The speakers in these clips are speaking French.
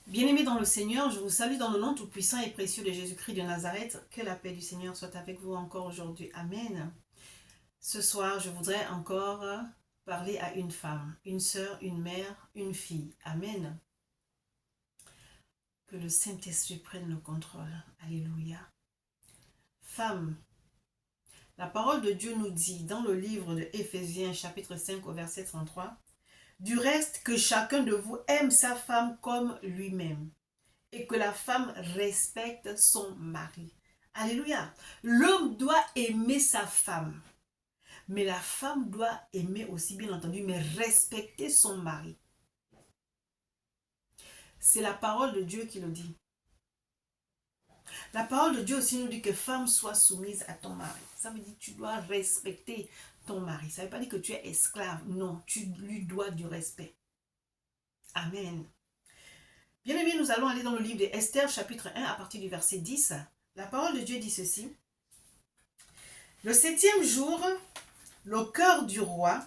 Bien-aimés dans le Seigneur, je vous salue dans le nom tout-puissant et précieux de Jésus-Christ de Nazareth. Que la paix du Seigneur soit avec vous encore aujourd'hui. Amen. Ce soir, je voudrais encore parler à une femme, une sœur, une mère, une fille. Amen. Que le Saint-Esprit prenne le contrôle. Alléluia. Femme, la parole de Dieu nous dit dans le livre de Éphésiens chapitre 5 au verset 33, du reste que chacun de vous aime sa femme comme lui-même, et que la femme respecte son mari. Alléluia. L'homme doit aimer sa femme, mais la femme doit aimer aussi, bien entendu, mais respecter son mari. C'est la parole de Dieu qui le dit. La parole de Dieu aussi nous dit que femme soit soumise à ton mari. Ça veut dire que tu dois respecter ton mari. Ça ne veut pas dire que tu es esclave. Non, tu lui dois du respect. Amen. Bien-aimés, nous allons aller dans le livre d'Esther, chapitre 1, à partir du verset 10. La parole de Dieu dit ceci. Le 7e jour, le cœur du roi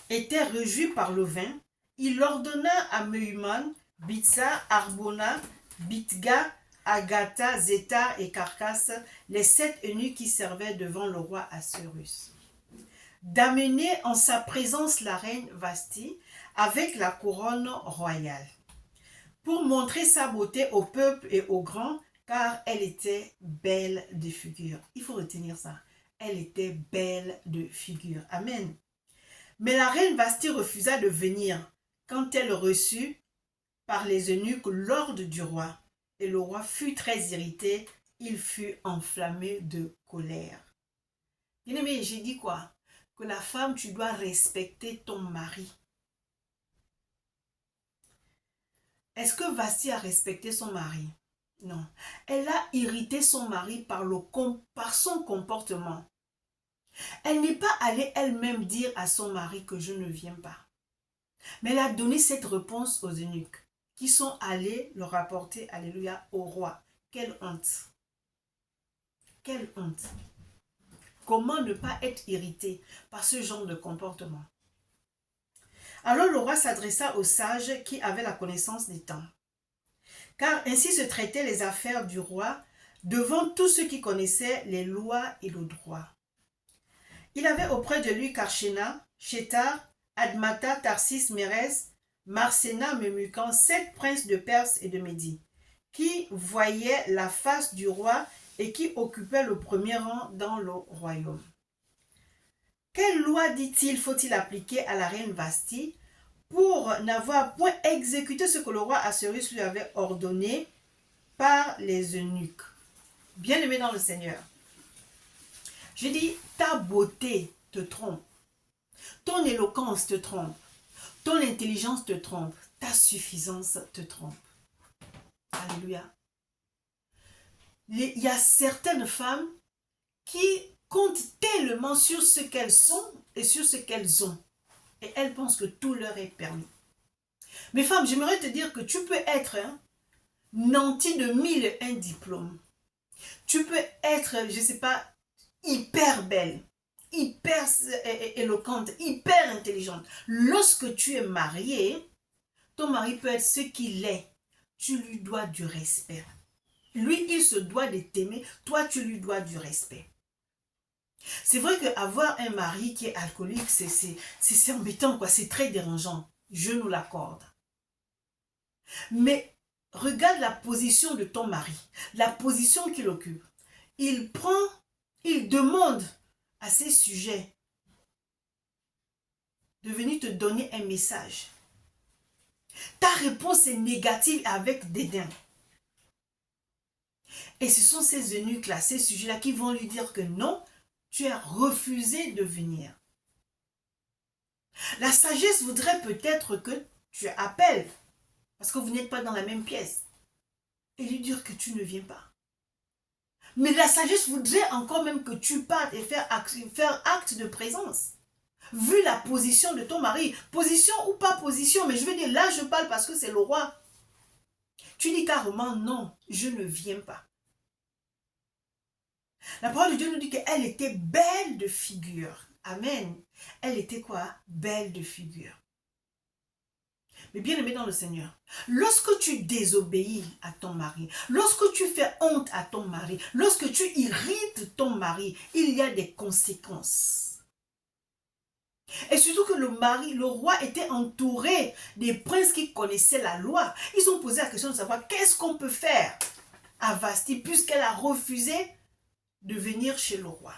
était réjoui par le vin. Il ordonna à Mehuman, Bitsa, Arbona, Bitga, Agatha, Zéta et Carcasse, les 7 eunuques qui servaient devant le roi Assuérus, d'amener en sa présence la reine Vasti avec la couronne royale, pour montrer sa beauté au peuple et aux grands, car elle était belle de figure. Il faut retenir ça. Elle était belle de figure. Amen. Mais la reine Vasti refusa de venir quand elle reçut par les eunuques l'ordre du roi. Et le roi fut très irrité, il fut enflammé de colère. Bien-aimé, j'ai dit quoi? Que la femme, tu dois respecter ton mari. Est-ce que Vasti a respecté son mari? Non. Elle a irrité son mari par son comportement. Elle n'est pas allée elle-même dire à son mari que je ne viens pas. Mais elle a donné cette réponse aux eunuques qui sont allés le rapporter, alléluia, au roi. Quelle honte! Quelle honte! Comment ne pas être irrité par ce genre de comportement? Alors le roi s'adressa aux sages qui avaient la connaissance des temps. Car ainsi se traitaient les affaires du roi devant tous ceux qui connaissaient les lois et le droit. Il avait auprès de lui Karshena, Shétar, Admata, Tarsis, Mérès, Marséna, Memucan, 7 princes de Perse et de Médie, qui voyaient la face du roi et qui occupaient le premier rang dans le royaume. Quelle loi, dit-il, faut-il appliquer à la reine Vasti pour n'avoir point exécuté ce que le roi Assuérus lui avait ordonné par les eunuques? Bien-aimé dans le Seigneur, je dis, ta beauté te trompe, ton éloquence te trompe, ton intelligence te trompe, ta suffisance te trompe. Alléluia. Il y a certaines femmes qui comptent tellement sur ce qu'elles sont et sur ce qu'elles ont. Et elles pensent que tout leur est permis. Mais femme, j'aimerais te dire que tu peux être nanti de 1001 diplômes. Tu peux être, je ne sais pas, hyper belle, hyper éloquente, hyper intelligente. Lorsque tu es mariée, ton mari peut être ce qu'il est. Tu lui dois du respect. Lui, il se doit de t'aimer. Toi, tu lui dois du respect. C'est vrai qu'avoir un mari qui est alcoolique, c'est embêtant, quoi. C'est très dérangeant. Je nous l'accorde. Mais regarde la position de ton mari, la position qu'il occupe. Il demande à ses sujets de venir te donner un message. Ta réponse est négative avec dédain. Et ce sont ces eunuques-là, ces sujets-là qui vont lui dire que non, tu as refusé de venir. La sagesse voudrait peut-être que tu appelles, parce que vous n'êtes pas dans la même pièce, et lui dire que tu ne viens pas. Mais la sagesse voudrait encore même que tu partes et faire acte de présence. Vu la position de ton mari, position ou pas position, mais je veux dire, là je parle parce que c'est le roi. Tu dis carrément non, je ne viens pas. La parole de Dieu nous dit qu'elle était belle de figure. Amen. Elle était quoi? Belle de figure. Mais bien aimé dans le Seigneur, lorsque tu désobéis à ton mari, lorsque tu fais honte à ton mari, lorsque tu irrites ton mari, il y a des conséquences. Et surtout que le roi était entouré des princes qui connaissaient la loi. Ils ont posé la question de savoir qu'est-ce qu'on peut faire à Vasti puisqu'elle a refusé de venir chez le roi.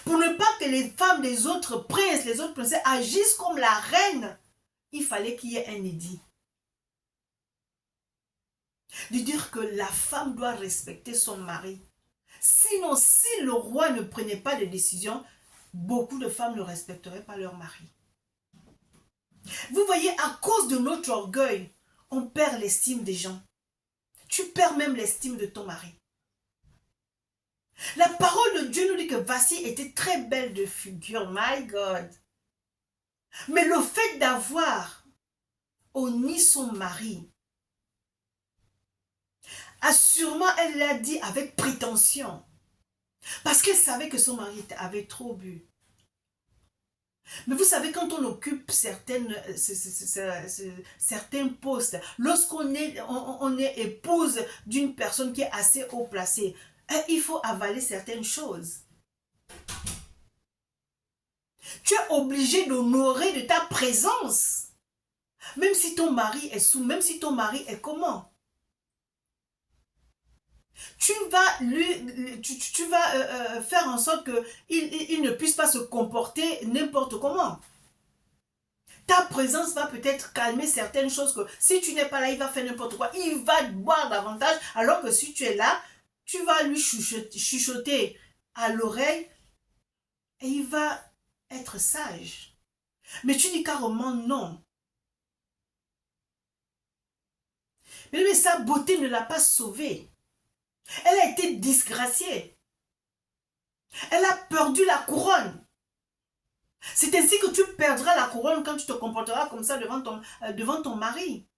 Pour ne pas que les femmes des autres princes, les autres princesses agissent comme la reine, il fallait qu'il y ait un édit. De dire que la femme doit respecter son mari. Sinon, si le roi ne prenait pas de décision, beaucoup de femmes ne respecteraient pas leur mari. Vous voyez, à cause de notre orgueil, on perd l'estime des gens. Tu perds même l'estime de ton mari. La parole de Dieu nous dit que Vasti était très belle de figure. My God. Mais le fait d'avoir honni son mari, sûrement elle l'a dit avec prétention. Parce qu'elle savait que son mari avait trop bu. Mais vous savez, quand on occupe certains postes, lorsqu'on est épouse d'une personne qui est assez haut placée, il faut avaler certaines choses. Tu es obligé d'honorer de ta présence. Même si ton mari est sous, même si ton mari est comment? Tu vas faire en sorte qu'il ne puisse pas se comporter n'importe comment. Ta présence va peut-être calmer certaines choses que si tu n'es pas là, il va faire n'importe quoi. Il va boire davantage, alors que si tu es là, tu vas lui chuchoter à l'oreille et il va être sage. Mais tu dis carrément non. Mais sa beauté ne l'a pas sauvée. Elle a été disgraciée. Elle a perdu la couronne. C'est ainsi que tu perdras la couronne quand tu te comporteras comme ça devant ton mari.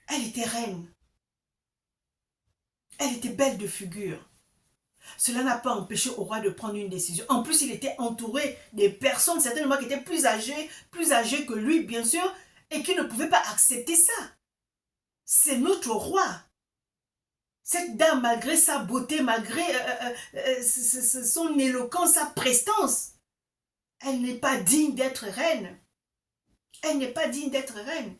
Elle était reine. Elle était belle de figure. Cela n'a pas empêché au roi de prendre une décision. En plus, il était entouré des personnes, certainement qui étaient plus âgées que lui, bien sûr, et qui ne pouvaient pas accepter ça. C'est notre roi. Cette dame, malgré sa beauté, malgré son éloquence, sa prestance, elle n'est pas digne d'être reine. Elle n'est pas digne d'être reine.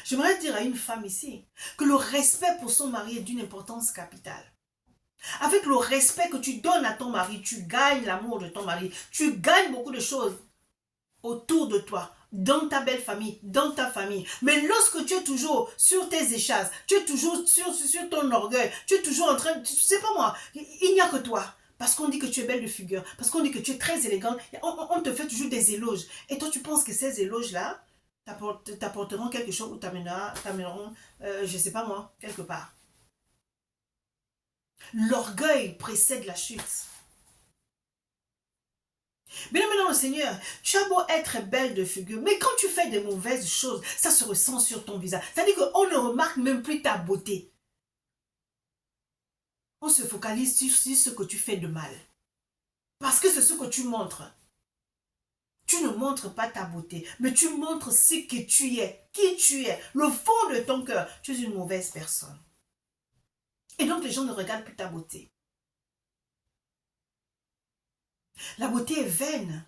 J'aimerais dire à une femme ici que le respect pour son mari est d'une importance capitale. Avec le respect que tu donnes à ton mari, tu gagnes l'amour de ton mari. Tu gagnes beaucoup de choses autour de toi, dans ta belle famille, dans ta famille. Mais lorsque tu es toujours sur tes échasses, tu es toujours sur ton orgueil, tu es toujours en train, tu sais pas moi, il n'y a que toi. Parce qu'on dit que tu es belle de figure, parce qu'on dit que tu es très élégante, on te fait toujours des éloges. Et toi, tu penses que ces éloges-là t'apporteront quelque chose ou t'amèneront, je sais pas moi, quelque part. L'orgueil précède la chute. Bien aimé dans le Seigneur, tu as beau être belle de figure, mais quand tu fais des mauvaises choses, ça se ressent sur ton visage. C'est-à-dire qu'on ne remarque même plus ta beauté. On se focalise sur ce que tu fais de mal. Parce que c'est ce que tu montres. Tu ne montres pas ta beauté, mais tu montres ce que tu es, qui tu es, le fond de ton cœur. Tu es une mauvaise personne. Et donc les gens ne regardent plus ta beauté. La beauté est vaine.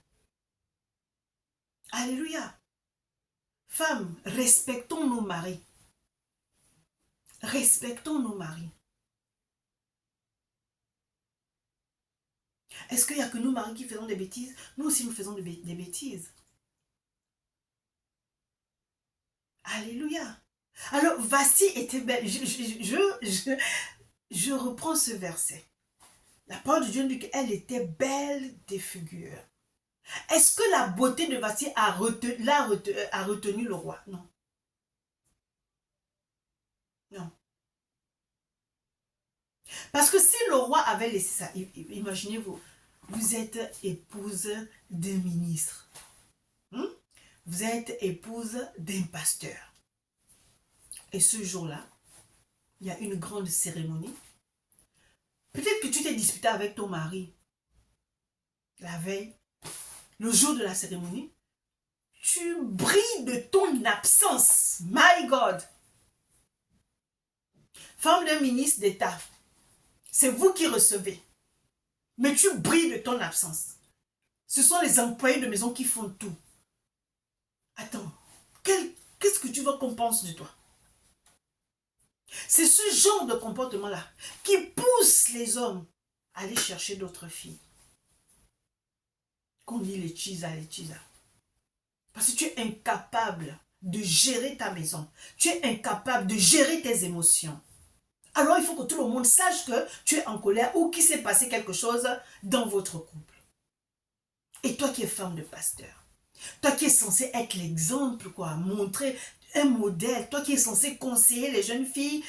Alléluia. Femmes, respectons nos maris. Respectons nos maris. Est-ce qu'il n'y a que nous, maris, qui faisons des bêtises? Nous aussi, nous faisons des bêtises. Alléluia. Alors, Vasti était belle. Je reprends ce verset. La parole de Dieu dit qu'elle était belle des figures. Est-ce que la beauté de Vasti a retenu le roi? Non. Non. Parce que si le roi avait laissé ça, imaginez-vous, vous êtes épouse d'un ministre. Vous êtes épouse d'un pasteur. Et ce jour-là, il y a une grande cérémonie. Peut-être que tu t'es disputé avec ton mari la veille. le jour de la cérémonie, tu brilles de ton absence. My God. Femme d'un ministre d'État, c'est vous qui recevez. Mais tu brilles de ton absence. Ce sont les employés de maison qui font tout. Attends, qu'est-ce que tu veux qu'on pense de toi? C'est ce genre de comportement-là qui pousse les hommes à aller chercher d'autres filles. Qu'on dit les chisa. Parce que tu es incapable de gérer ta maison. Tu es incapable de gérer tes émotions. Alors il faut que tout le monde sache que tu es en colère ou qu'il s'est passé quelque chose dans votre couple. Et toi qui es femme de pasteur, toi qui es censé être l'exemple, quoi, montrer un modèle, toi qui es censé conseiller les jeunes filles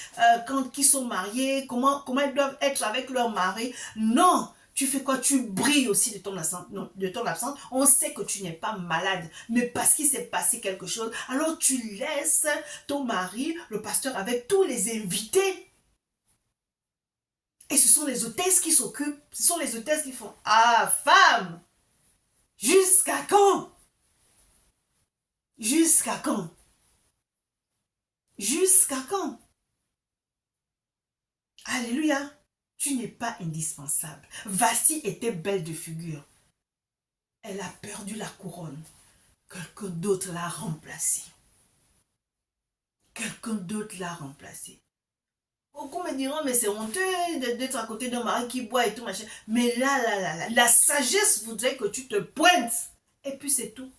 qui sont mariées, comment elles doivent être avec leur mari. Non, tu fais quoi? Tu brilles aussi de ton absence. Non, de ton absence. On sait que tu n'es pas malade, mais parce qu'il s'est passé quelque chose, alors tu laisses ton mari, le pasteur, avec tous les invités. Et ce sont les hôtesses qui s'occupent, ce sont les hôtesses qui font « Ah, femme, jusqu'à quand? Jusqu'à quand? Jusqu'à quand? » Alléluia. Tu n'es pas indispensable. Vasti était belle de figure. Elle a perdu la couronne. Quelqu'un d'autre l'a remplacée. Quelqu'un d'autre l'a remplacée. Beaucoup me diront, mais c'est honteux d'être à côté d'un mari qui boit et tout, machin. Mais là, la sagesse voudrait que tu te pointes. Et puis c'est tout.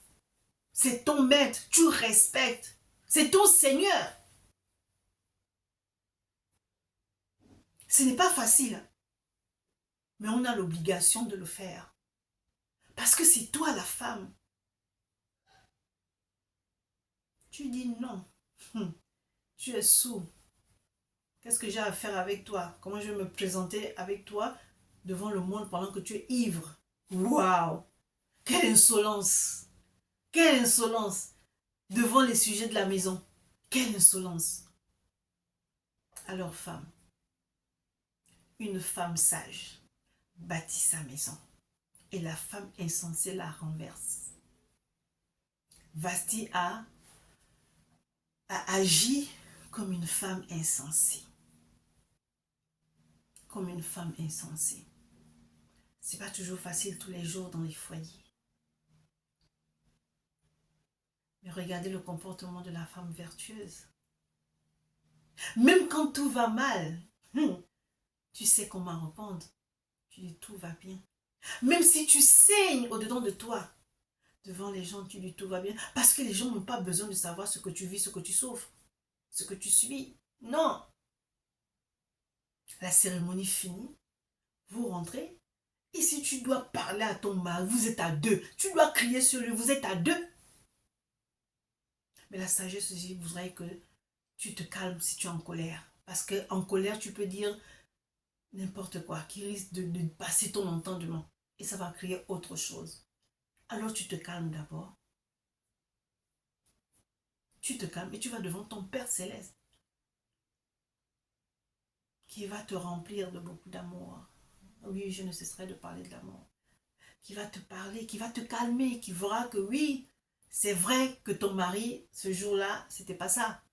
C'est ton maître, tu respectes. C'est ton Seigneur. Ce n'est pas facile. Mais on a l'obligation de le faire. Parce que c'est toi la femme. Tu dis non. Tu es sourd. Qu'est-ce que j'ai à faire avec toi? Comment je vais me présenter avec toi devant le monde pendant que tu es ivre? Waouh! Quelle insolence! Quelle insolence! Devant les sujets de la maison. Quelle insolence! Alors femme, une femme sage bâtit sa maison et la femme insensée la renverse. Vasti a agi comme une femme insensée. Comme une femme insensée. C'est pas toujours facile tous les jours dans les foyers. Mais regardez le comportement de la femme vertueuse. Même quand tout va mal, tu sais comment répondre. Tu dis tout va bien. Même si tu saignes au-dedans de toi, devant les gens, tu dis tout va bien. Parce que les gens n'ont pas besoin de savoir ce que tu vis, ce que tu souffres, ce que tu suis. Non. La cérémonie finie, vous rentrez. Et si tu dois parler à ton mari, vous êtes à deux. Tu dois crier sur lui, vous êtes à deux. Mais la sagesse aussi voudrait que tu te calmes si tu es en colère. Parce qu'en colère, tu peux dire n'importe quoi qui risque de passer ton entendement. Et ça va créer autre chose. Alors tu te calmes d'abord. Tu te calmes et tu vas devant ton Père Céleste qui va te remplir de beaucoup d'amour. Oui, je ne cesserai de parler de l'amour. Qui va te parler, qui va te calmer, qui verra que oui, c'est vrai que ton mari, ce jour-là, c'était pas ça.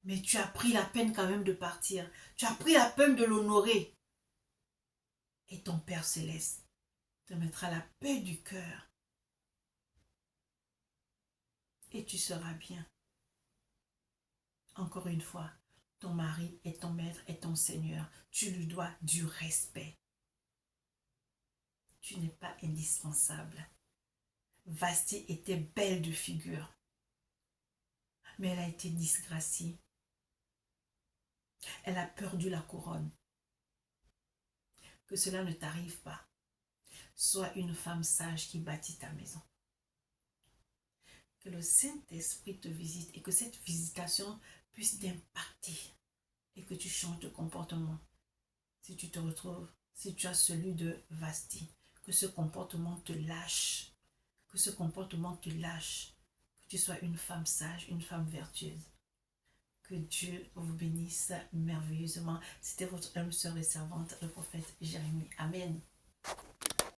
Mais tu as pris la peine quand même de partir. Tu as pris la peine de l'honorer. Et ton Père Céleste te mettra la paix du cœur. Et tu seras bien. Encore une fois, ton mari est ton maître, est ton Seigneur. Tu lui dois du respect. Tu n'es pas indispensable. Vasti était belle de figure. Mais elle a été disgraciée. Elle a perdu la couronne. Que cela ne t'arrive pas. Sois une femme sage qui bâtit ta maison. Que le Saint-Esprit te visite et que cette visitation puisse t'impacter et que tu changes de comportement. Si tu te retrouves, si tu as celui de Vasti, que ce comportement te lâche. Que ce comportement te lâche. Que tu sois une femme sage, une femme vertueuse. Que Dieu vous bénisse merveilleusement. C'était votre âme sœur et servante, le prophète Jérémie. Amen.